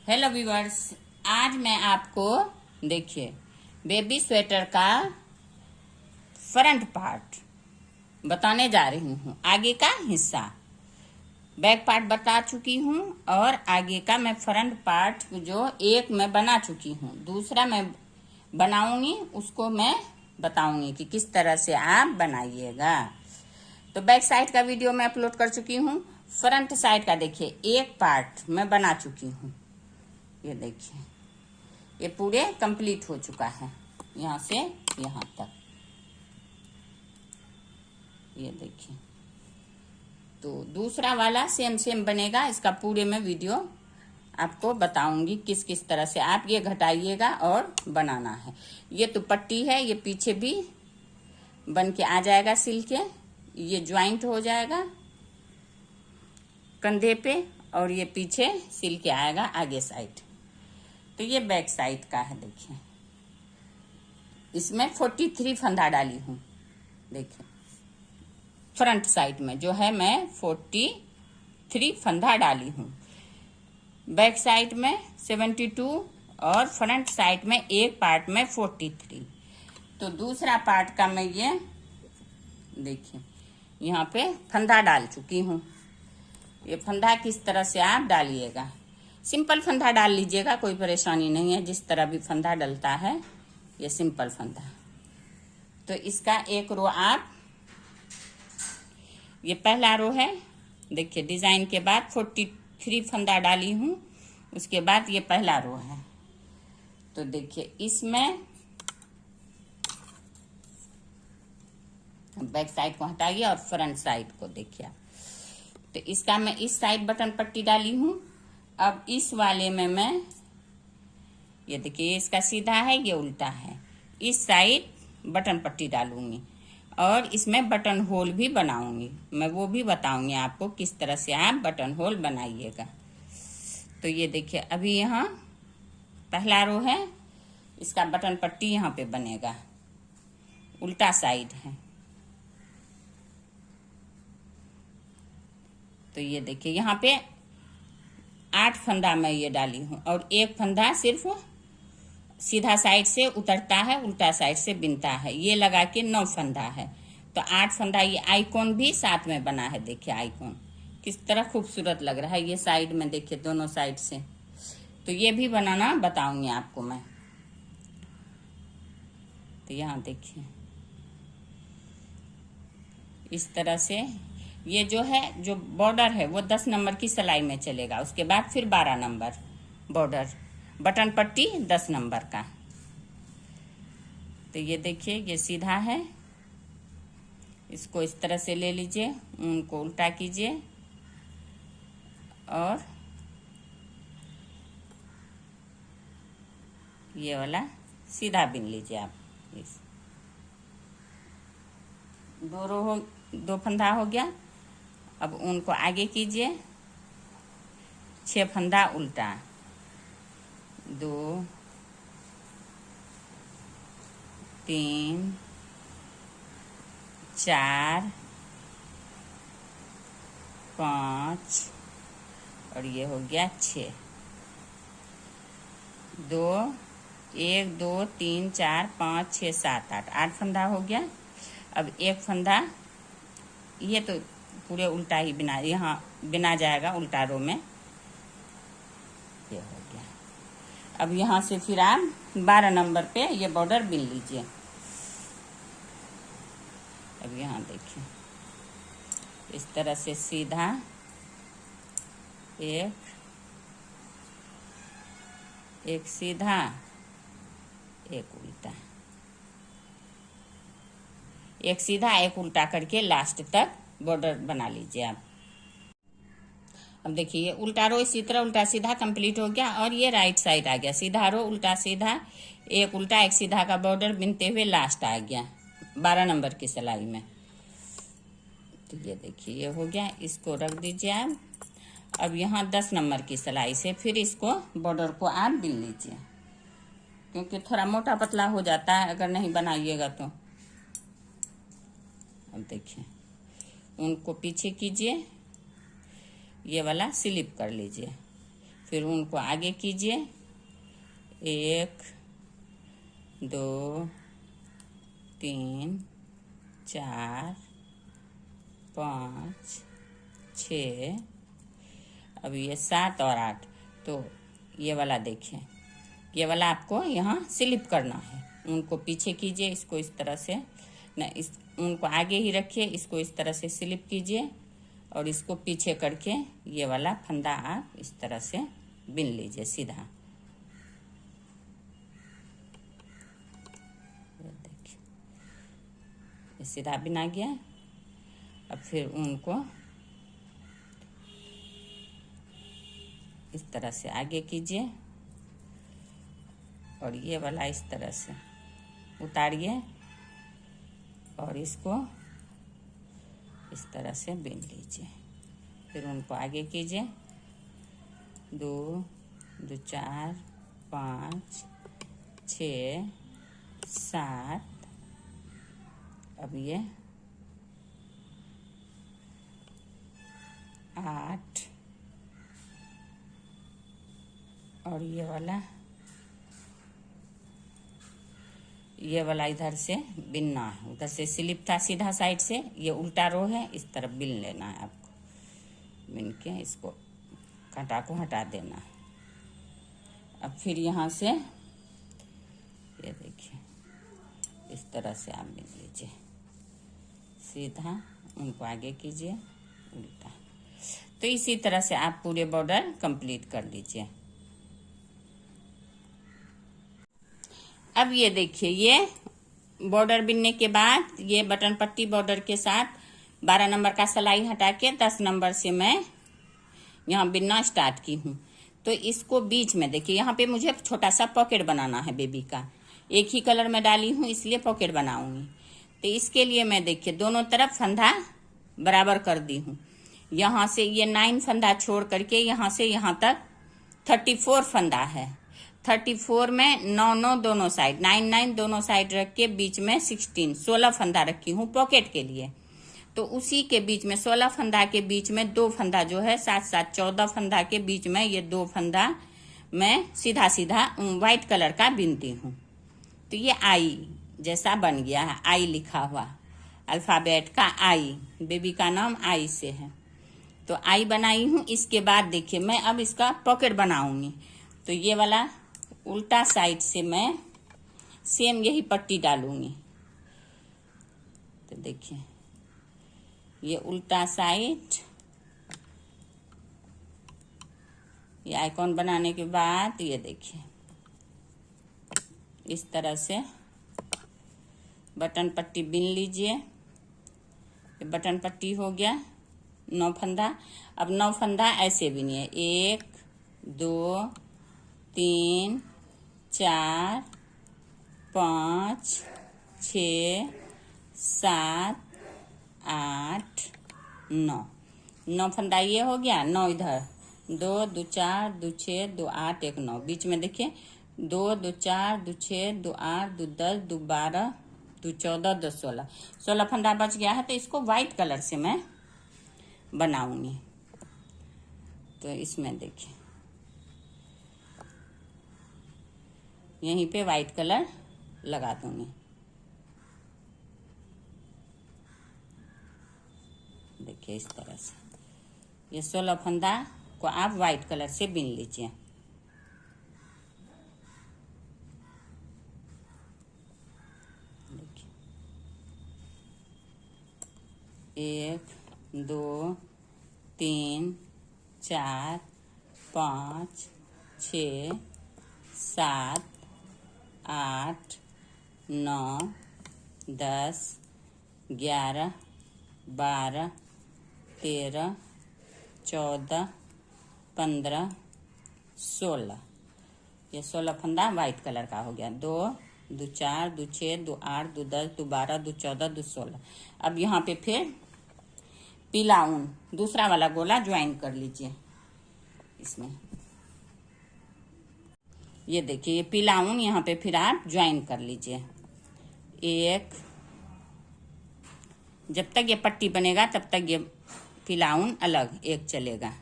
Hello viewers, आज मैं आपको देखिए बेबी स्वेटर का फ्रंट पार्ट बताने जा रही हूँ। आगे का हिस्सा बैक पार्ट बता चुकी हूँ और आगे का मैं फ्रंट पार्ट जो एक मैं बना चुकी हूँ, दूसरा मैं बनाऊंगी, उसको मैं बताऊंगी कि किस तरह से आप बनाइएगा। तो बैक साइड का वीडियो मैं अपलोड कर चुकी हूँ। फ्रंट साइड का देखिए एक पार्ट मैं बना चुकी हूँ। ये देखिए ये पूरे कंप्लीट हो चुका है, यहाँ से यहाँ तक। ये देखिए, तो दूसरा वाला सेम बनेगा। इसका पूरे में वीडियो आपको बताऊंगी किस किस तरह से आप ये घटाइएगा और बनाना है। ये तो पट्टी है, ये पीछे भी बन के आ जाएगा सिल के। ये ज्वाइंट हो जाएगा कंधे पे और ये पीछे सिल के आएगा आगे साइड। तो ये बैक साइड का है। देखिए इसमें 43 फंदा डाली हूँ। देखिए फ्रंट साइड में जो है मैं 43 फंदा डाली हूँ, बैक साइड में 72 और फ्रंट साइड में एक पार्ट में 43। तो दूसरा पार्ट का मैं ये देखिए यहाँ पे फंदा डाल चुकी हूँ। ये फंदा किस तरह से आप डालिएगा, सिंपल फंदा डाल लीजिएगा, कोई परेशानी नहीं है। जिस तरह भी फंदा डलता है ये सिंपल फंदा। तो इसका एक रो आप, ये पहला रो है। देखिए डिजाइन के बाद 43 फंदा डाली हूँ, उसके बाद ये पहला रो है। तो देखिए इसमें बैक साइड को हटाइए और फ्रंट साइड को देखिए। तो इसका मैं इस साइड बटन पट्टी डाली हूँ। अब इस वाले में मैं ये देखिए इसका सीधा है, ये उल्टा है। इस साइड बटन पट्टी डालूंगी और इसमें बटन होल भी बनाऊंगी। मैं वो भी बताऊंगी आपको किस तरह से आप बटन होल बनाइएगा। तो ये देखिए अभी यहाँ पहला रो है, इसका बटन पट्टी यहाँ पे बनेगा, उल्टा साइड है। तो ये देखिए यहाँ पे 8 फंदा मैं ये डाली हूँ और एक फंदा सिर्फ सीधा साइड से उतरता है, उल्टा साइड से बिनता है। ये लगा के 9 फंदा है। तो 8 फंदा। ये आइकॉन भी साथ में बना है। देखिए आइकॉन किस तरह खूबसूरत लग रहा है ये साइड में, देखिए दोनों साइड से। तो ये भी बनाना बताऊंगी आपको मैं। तो यहाँ देखिए इस तरह से ये जो है, जो बॉर्डर है वो 10 नंबर की सिलाई में चलेगा। उसके बाद फिर 12 नंबर बॉर्डर, बटन पट्टी 10 नंबर का। तो ये देखिए ये सीधा है, इसको इस तरह से ले लीजिए, ऊन को उल्टा कीजिए और ये वाला सीधा बिन लीजिए आप। इस दो फंदा हो गया। अब ऊन को आगे कीजिए, 6 फंदा उल्टा, 2 3 4 5 और ये हो गया 6। 2 1 2 3 4 5 6 7 8, 8 फंदा हो गया। अब एक फंदा ये तो पूरे उल्टा ही बिना, यहाँ बिना जाएगा उल्टा रो में। ये हो गया। अब यहाँ से फिर आप 12 नंबर पे ये बॉर्डर बिन लीजिए। अब यहाँ देखिए इस तरह से सीधा एक सीधा एक उल्टा, एक सीधा एक उल्टा करके लास्ट तक बॉर्डर बना लीजिए आप। अब देखिए ये उल्टा रो इसी तरह उल्टा सीधा कंप्लीट हो गया और ये राइट साइड आ गया। सीधा रो उल्टा सीधा, एक उल्टा एक सीधा का बॉर्डर बिनते हुए लास्ट आ गया 12 नंबर की सिलाई में। तो ये देखिए ये हो गया। इसको रख दीजिए आप। अब यहाँ 10 नंबर की सिलाई से फिर इसको बॉर्डर को आप बिन लीजिए, क्योंकि थोड़ा मोटा पतला हो जाता है अगर नहीं बनाइएगा तो। अब देखिए उनको पीछे कीजिए, ये वाला स्लिप कर लीजिए, फिर उनको आगे कीजिए। 1 2 3 4 5 6, अब ये 7 और 8। तो ये वाला देखिए, ये वाला आपको यहाँ स्लिप करना है। उनको पीछे कीजिए, इसको इस तरह से न, इस उनको आगे ही रखिए, इसको इस तरह से स्लिप कीजिए और इसको पीछे करके ये वाला फंदा आप इस तरह से बिन लीजिए सीधा। देखिए ये सीधा बिन आ गया। अब फिर उनको इस तरह से आगे कीजिए और ये वाला इस तरह से उतारिए और इसको इस तरह से बिन लीजिए। फिर उनको आगे कीजिए। 2 2 4 5 6 7, अब ये 8 और ये वाला इधर से बिनना है। उधर से स्लिप था सीधा साइड से, ये उल्टा रो है, इस तरफ बिन लेना है आपको। बिन के इसको कांटा को हटा देना है। अब फिर यहाँ से ये देखिए इस तरह से आप बिन लीजिए सीधा, उनको आगे कीजिए उल्टा। तो इसी तरह से आप पूरे बॉर्डर कंप्लीट कर लीजिए। अब ये देखिए, ये बॉर्डर बिनने के बाद ये बटन पट्टी बॉर्डर के साथ 12 नंबर का सिलाई हटा के 10 नंबर से मैं यहाँ बिनना स्टार्ट की हूँ। तो इसको बीच में देखिए, यहाँ पे मुझे छोटा सा पॉकेट बनाना है बेबी का। एक ही कलर में डाली हूँ इसलिए पॉकेट बनाऊंगी। तो इसके लिए मैं देखिए दोनों तरफ फंदा बराबर कर दी हूँ। यहाँ से ये 9 फंदा छोड़ करके यहाँ से यहाँ तक 34 फंदा है। 34 में 9 9 दोनों साइड, 9 9 दोनों साइड रख के बीच में 16 फंदा रखी हूँ पॉकेट के लिए। तो उसी के बीच में 16 फंदा के बीच में 2 फंदा जो है 7 7 14 फंदा के बीच में ये 2 फंदा मैं सीधा सीधा व्हाइट कलर का बिनती हूँ। तो ये आई जैसा बन गया है, आई लिखा हुआ अल्फाबेट का आई, बेबी का नाम आई से है। तो आई बनाई हूँ। इसके बाद देखिए मैं अब इसका पॉकेट बनाऊंगी। तो ये वाला उल्टा साइड से मैं सेम यही पट्टी डालूंगी। तो देखिए ये उल्टा साइड, ये आइकॉन बनाने के बाद ये देखिए इस तरह से बटन पट्टी बिन लीजिए। ये बटन पट्टी हो गया 9 फंदा। अब 9 फंदा ऐसे बिनिए, 1 2 3 4 5 6 7 8 9, 9 फंदा ये हो गया। 9 इधर 2 2 4 2 6 2 8 1 9, बीच में देखिए 2 2 4 2 6 2 8 2 10 2 12 2 14 2 16, 16 फंदा बच गया है। तो इसको व्हाइट कलर से मैं बनाऊंगी। तो इसमें देखिए यहीं पे व्हाइट कलर लगा दूंगी। देखिए इस तरह से ये 16 फंदा को आप व्हाइट कलर से बिन लीजिए। देखिए 1 2 3 4 5 6 7 8 9 10 11 12 13 14 15 16, ये 16 फंदा व्हाइट कलर का हो गया। 2 2 4 2 6 2 8 2 10 2 12 2 14 2 16। अब यहाँ पे फिर पीला ऊन दूसरा वाला गोला ज्वाइन कर लीजिए इसमें। ये देखिए ये पीला ऊन यहाँ पे फिर आप ज्वाइन कर लीजिए। एक, जब तक ये पट्टी बनेगा तब तक ये पीला ऊन अलग एक चलेगा।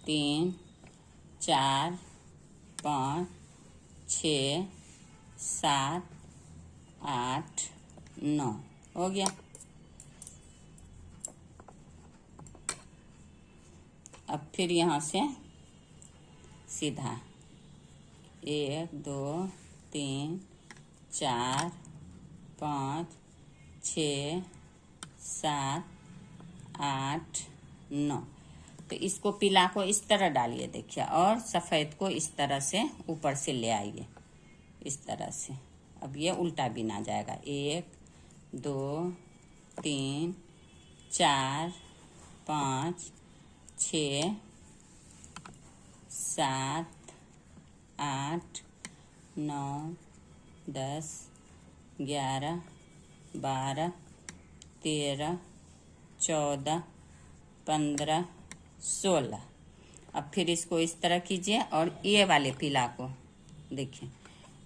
3 4 5 6 7 8 9 हो गया। अब फिर यहाँ से सीधा 1 2 3 4 5 6 7 8 9। तो इसको पीला को इस तरह डालिए देखिए, और सफ़ेद को इस तरह से ऊपर से ले आइए, इस तरह से। अब ये उल्टा बिना जाएगा। 1 2 3 4 5 6 7 8 9 10 11 12 13 14 15 16। अब फिर इसको इस तरह कीजिए, और ये वाले पीला को देखिए,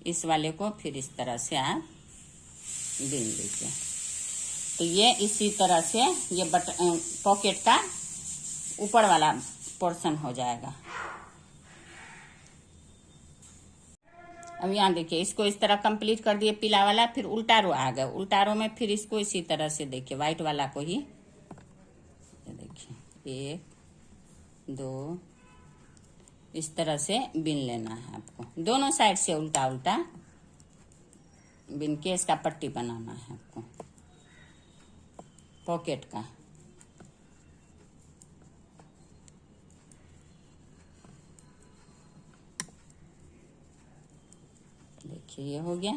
इस वाले को फिर इस तरह से आप बिन लीजिए। तो ये इसी तरह से ये पॉकेट का ऊपर वाला पोर्शन हो जाएगा। अब यहाँ देखिए, इसको इस तरह कंप्लीट कर दिए पीला वाला, फिर उल्टा रो आ गया। उल्टा रो में फिर इसको इसी तरह से देखिए, व्हाइट वाला को ही देखिए 1 2 इस तरह से बिन लेना है आपको। दोनों साइड से उल्टा उल्टा बिन के इसका पट्टी बनाना है आपको पॉकेट का। देखिए ये हो गया।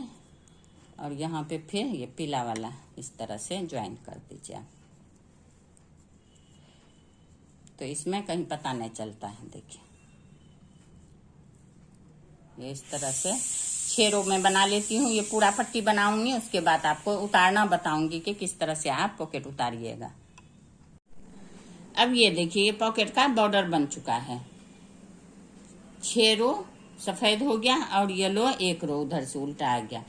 और यहाँ पे फिर ये पीला वाला इस तरह से ज्वाइन कर दीजिए आप, तो इसमें कहीं पता नहीं चलता है। देखिए ये इस तरह से 6 रो में बना लेती हूँ। ये पूरा पट्टी बनाऊंगी, उसके बाद आपको उतारना बताऊंगी कि किस तरह से आप पॉकेट उतारिएगा। अब ये देखिए, ये पॉकेट का बॉर्डर बन चुका है। 6 रो सफेद हो गया और येलो 1 रो उधर से उल्टा आ गया।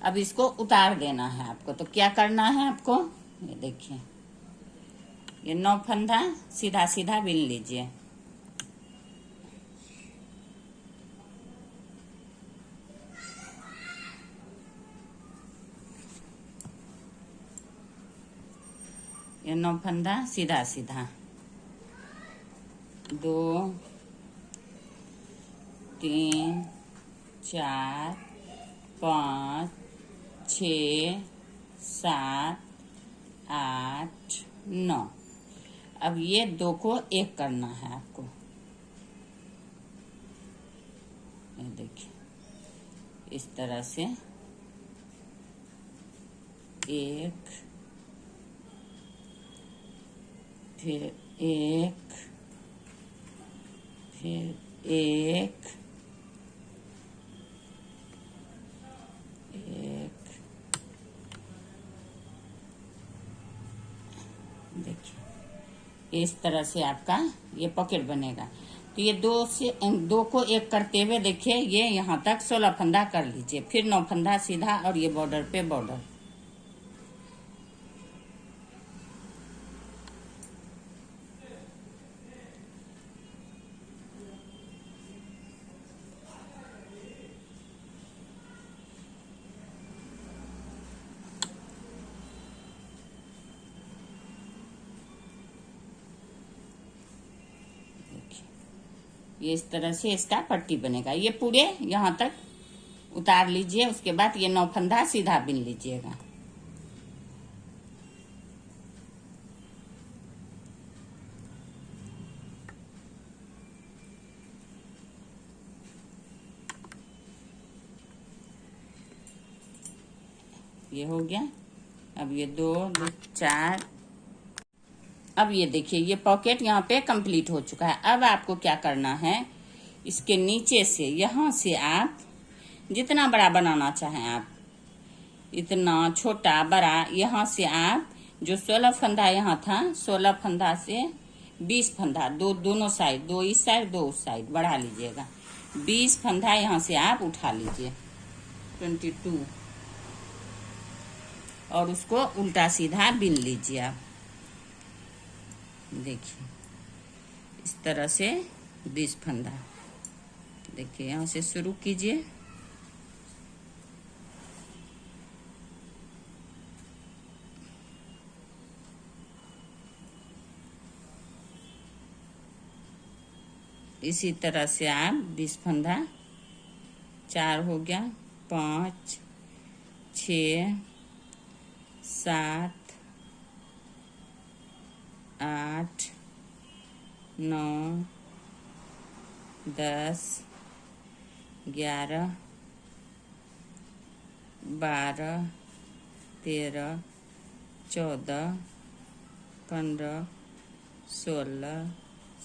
अब इसको उतार देना है आपको। तो क्या करना है आपको, ये देखिए, ये 9 फंदा सीधा सीधा बिन लीजिए। ये 9 फंदा सीधा सीधा 2 3 4 5 6 7 8 9। अब ये 2 को एक करना है आपको। ये देखिए इस तरह से 1 फिर 1 फिर 1 देखिए इस तरह से आपका ये पॉकेट बनेगा। तो ये 2 को एक करते हुए देखिए, ये यहाँ तक 16 फंदा कर लीजिए, फिर 9 फंदा सीधा, और ये बॉर्डर पे बॉर्डर। ये इस तरह से इसका पट्टी बनेगा। ये पूरे यहाँ तक उतार लीजिए, उसके बाद ये 9 फंदा सीधा बिन लीजिएगा। ये हो गया। अब ये 2 2 4। अब ये देखिए, ये पॉकेट यहाँ पे कंप्लीट हो चुका है। अब आपको क्या करना है, इसके नीचे से यहाँ से आप जितना बड़ा बनाना चाहें आप, इतना छोटा बड़ा, यहाँ से आप जो 16 फंदा यहाँ था, 16 फंदा से 20 फंदा दोनों साइड, 2 इस साइड 2 उस साइड बढ़ा लीजिएगा। 20 फंदा यहाँ से आप उठा लीजिए, 22, और उसको उल्टा सीधा बिन लीजिए आप। देखिए इस तरह से 20 फंदा। देखिए यहाँ से शुरू कीजिए। इसी तरह से आप 20 फंदा, 4 हो गया, 5, 6, 7, 8, 9, 10, 11, 12, 13, 14, 15, 16,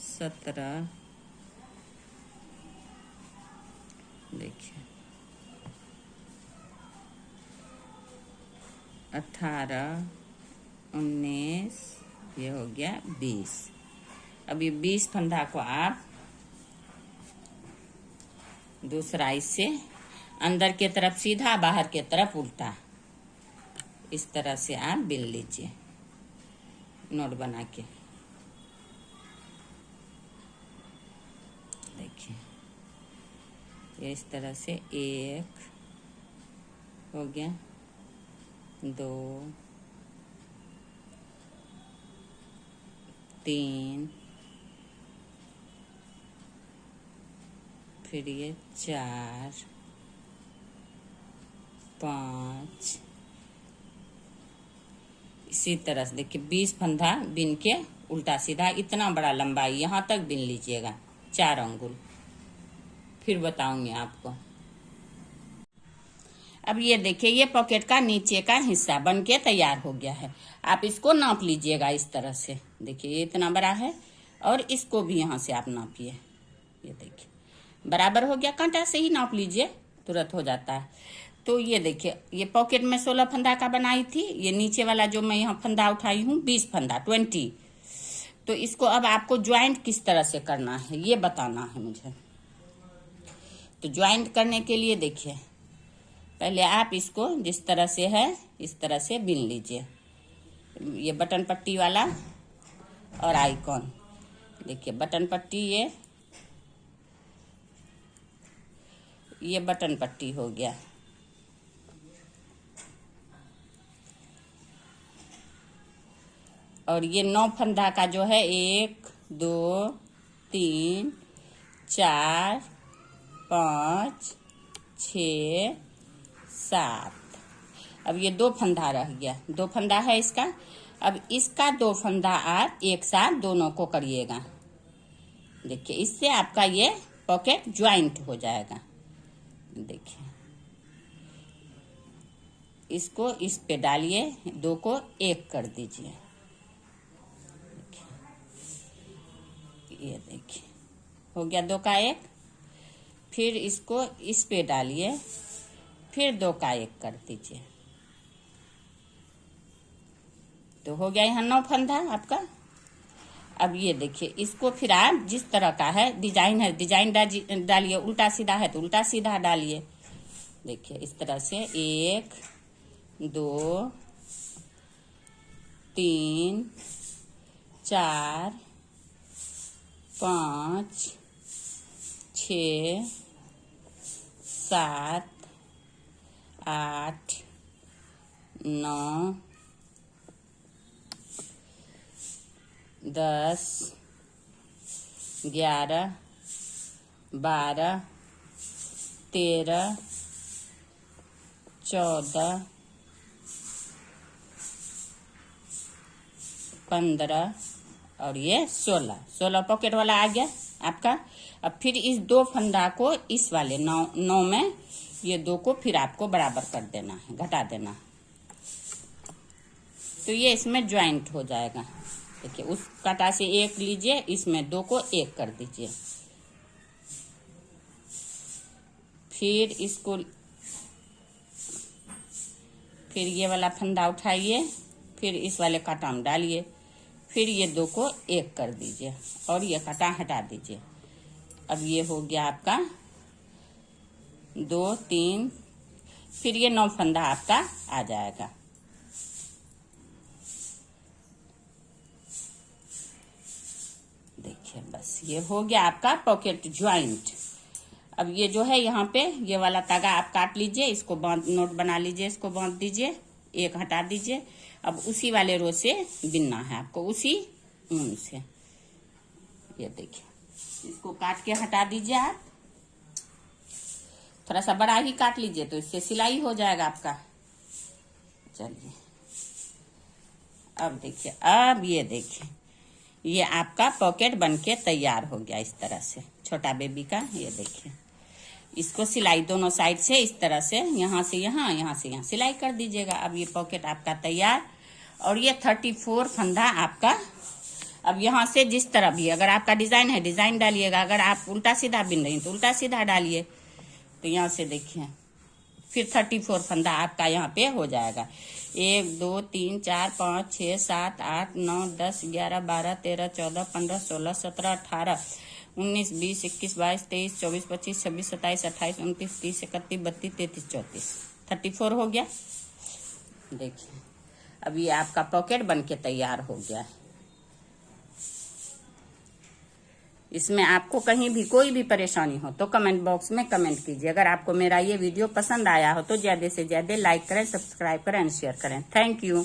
17, देखिए 18, 19, ये हो गया 20। अब ये 20 फंदा को आप दूसरा इससे अंदर के तरफ सीधा, बाहर के तरफ उल्टा, इस तरह से आप बिन लीजिए नोट बना के। देखिए ये इस तरह से 1 हो गया, 2, 3, फिर ये 4, 5, इसी तरह से देखिए 20 फंदा बिन के उल्टा सीधा, इतना बड़ा लंबाई यहाँ तक बिन लीजिएगा, 4 अंगुल। फिर बताऊंगी आपको। अब ये देखिए ये पॉकेट का नीचे का हिस्सा बन के तैयार हो गया है। आप इसको नाप लीजिएगा इस तरह से। देखिए ये इतना बड़ा है और इसको भी यहाँ से आप नापिए। ये देखिए बराबर हो गया, कांटा से ही नाप लीजिए, तुरंत हो जाता है। तो ये देखिए ये पॉकेट में 16 फंदा का बनाई थी। ये नीचे वाला जो मैं यहाँ फंदा उठाई हूँ 20 फंदा 20। तो इसको अब आपको ज्वाइंट किस तरह से करना है ये बताना है मुझे। तो ज्वाइंट करने के लिए देखिए पहले आप इसको जिस तरह से है इस तरह से बिन लीजिए। ये बटन पट्टी वाला और आइकॉन, देखिए बटन पट्टी, ये बटन पट्टी हो गया। और ये 9 फंदा का जो है 1, 2, 3, 4, 5, 6, 7। अब ये 2 फंदा रह गया, 2 फंदा है इसका। अब इसका 2 फंदा आप एक साथ दोनों को करिएगा। देखिए इससे आपका ये पॉकेट ज्वाइंट हो जाएगा। देखिए इसको इस पे डालिए, 2 को 1 कर दीजिए। ये देखिए हो गया 2 का 1। फिर इसको इस पे डालिए, फिर 2 का 1 कर दीजिए। तो हो गया यहाँ 9 फंदा आपका। अब ये देखिए इसको फिर आप जिस तरह का है डिजाइन है डिजाइन डालिए, उल्टा सीधा है तो उल्टा सीधा डालिए। देखिए इस तरह से 1, 2, 3, 4, 5, 6, 7, 8, 9, 10, 11, 12, 13, 14, 15 और ये 16 पॉकेट वाला आ गया आपका। अब फिर इस 2 फंदा को इस वाले 9 में ये 2 को फिर आपको बराबर कर देना है, घटा देना। तो ये इसमें ज्वाइंट हो जाएगा। देखिए उस कांटा से 1 लीजिए, इसमें 2 को 1 कर दीजिए। फिर इसको फिर ये वाला फंदा उठाइए, फिर इस वाले कांटा में डालिए, फिर ये 2 को 1 कर दीजिए और ये कांटा हटा दीजिए। अब ये हो गया आपका 2, 3, फिर ये 9 फंदा आपका आ जाएगा। देखिए बस। बस ये हो गया आपका पॉकेट ज्वाइंट। अब ये जो है यहाँ पे ये वाला धागा आप काट लीजिए, इसको बांध नोट बना लीजिए, इसको बांध दीजिए, एक हटा दीजिए। अब उसी वाले रो से बिनना है आपको, उसी ऊन से। ये देखिए, इसको काट के हटा दीजिए आप। थोड़ा सा बड़ा ही काट लीजिए तो इससे सिलाई हो जाएगा आपका। चलिए अब देखिए, अब ये देखिए, ये आपका पॉकेट बनके तैयार हो गया इस तरह से, छोटा बेबी का। ये देखिए, इसको सिलाई दोनों साइड से इस तरह से, यहाँ से यहाँ, यहाँ से यहाँ सिलाई कर दीजिएगा। अब ये पॉकेट आपका तैयार। और ये 34 फंदा आपका। अब यहाँ से जिस तरह भी अगर आपका डिजाइन है डिजाइन डालिएगा, अगर आप उल्टा सीधा बिन रही तो उल्टा सीधा डालिए। तो यहाँ से देखिए, फिर 34 फंदा आपका यहाँ पे हो जाएगा। 1 2 3 4 5 6 7 8 9 10 11 12 13 14 15 16 17 18 19 20 21 22 23 24 25 26 27 28 29 30 31 32 33 34 34 हो गया। देखिए, अब ये आपका पॉकेट बनके तैयार हो गया है। इसमें आपको कहीं भी कोई भी परेशानी हो तो कमेंट बॉक्स में कमेंट कीजिए। अगर आपको मेरा ये वीडियो पसंद आया हो तो ज्यादा से ज्यादा लाइक करें, सब्सक्राइब करें एंड शेयर करें। Thank you.